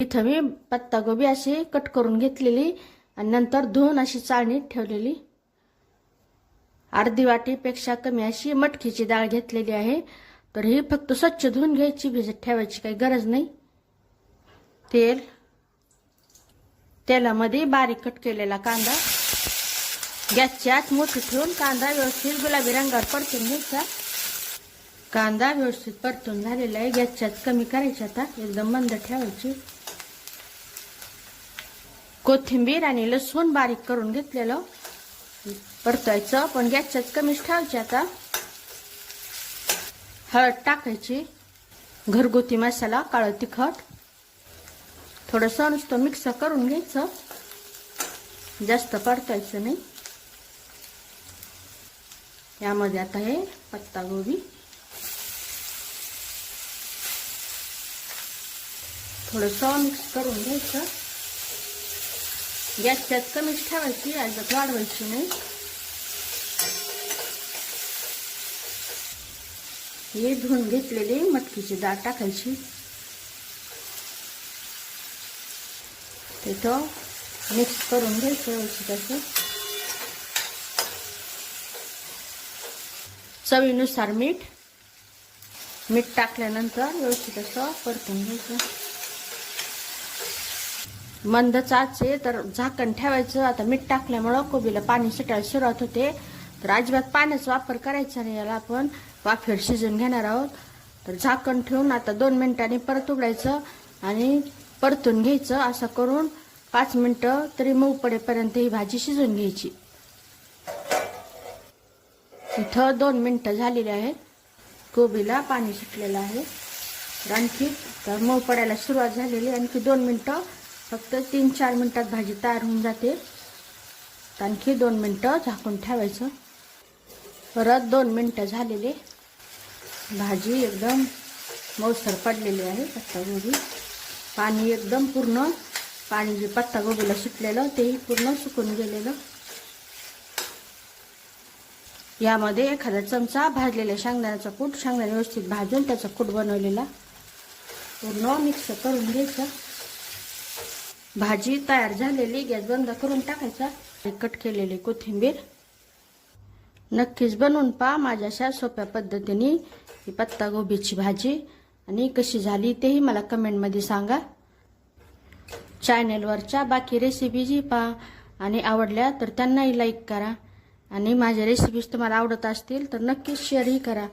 इथं मी पत्तागोबी अशी कट करून घेतलेली आणि नंतर धुवून अशी चाळणीत ठेवलेली. अर्धी वाटीपेक्षा कमी अशी मटकीची डाळ घेतलेली आहे. तर ही फक्त स्वच्छ धुवून घ्यायची, भिजत ठेवायची काही गरज नाही. तेलामध्ये बारीक कट केलेला कांदा गॅसची आच मोठी ठेवून कांदा व्यवस्थित गुलाबी रंगावर परतून घ्यायचा. कांदा व्यवस्थित परतून झालेला आहे. गॅसची आच कमी करायची, आता एकदम मंद ठेवायची. कोथिंबीर आणि लसूण बारीक करून घेतलेलं परतायचं, पण गॅसची आच कमीच ठेवायची. आता हळद टाकायची, घरगुती मसाला, काळं तिखट थोडंसं नुसतं मिक्स करून घ्यायचं, जास्त परतायचं नाही. यामध्ये आता हे पत्तागोबी थोडंसं मिक्स करून घ्यायचं. गॅसची आच कमीच ठेवायची, अजिबात वाढवायची नाही. हे धुवून घेतलेली मटकीची डाळ टाकायची. तिथं मिक्स करून घ्यायचं व्यवस्थित असं. चवीनुसार मीठ टाकल्यानंतर व्यवस्थित असं परतून घ्यायचं. मंद आच आहे तर झाकण ठेवायचं. आता मीठ टाकल्यामुळं कोबीला पाणी सुटायला सुरुवात होते, तर अजिबात पाण्याचा वापर करायचा नाही. याला आपण वाफेवर शिजून घेणार आहोत. तर झाकण ठेवून आता 2 मिनिटांनी परत उघडायचं आणि परतून घ्यायचं. असं करून 5 मिनिटं तरी मऊ पडेपर्यंत ही भाजी शिजून घ्यायची. इथं 2 मिनिटं झालेली आहेत. कोबीला पाणी सुटलेलं आहे. आणखी तर मऊ पडायला सुरुवात झालेली. आणखी 2 मिनिटं, फक्त 3-4 मिनिटात भाजी तयार होऊन जाते. आणखी 2 मिनिटं झाकून ठेवायचं. परत 2 मिनिटं झालेले. भाजी एकदम मऊसर पडलेली आहे. पत्तागोबी पाणी एकदम पूर्ण, पाणी जे पत्तागोबीला सुटलेलं तेही पूर्ण सुकून गेलेलं. यामध्ये एखादा चमचा भाजलेल्या शेंगदाण्याचा कूट, शेंगदाणे व्यवस्थित भाजून त्याचा कूट बनवलेला पूर्ण मिक्स करून घ्यायचा. भाजी तयार झालेली. गॅस बंद करून टाकायचा. कट केलेली कोथिंबीर नक्कीच बनवून पहा माझ्या अशा सोप्या पद्धतीने ही पत्तागोबीची भाजी. आणि कशी झाली तेही मला कमेंटमध्ये सांगा. चॅनेलवरच्या बाकी रेसिपीजी पहा आणि आवडल्या तर त्यांनाही लाईक करा. आणि माझ्या रेसिपीज तुम्हाला आवडत असतील तर नक्कीच शेअरही करा.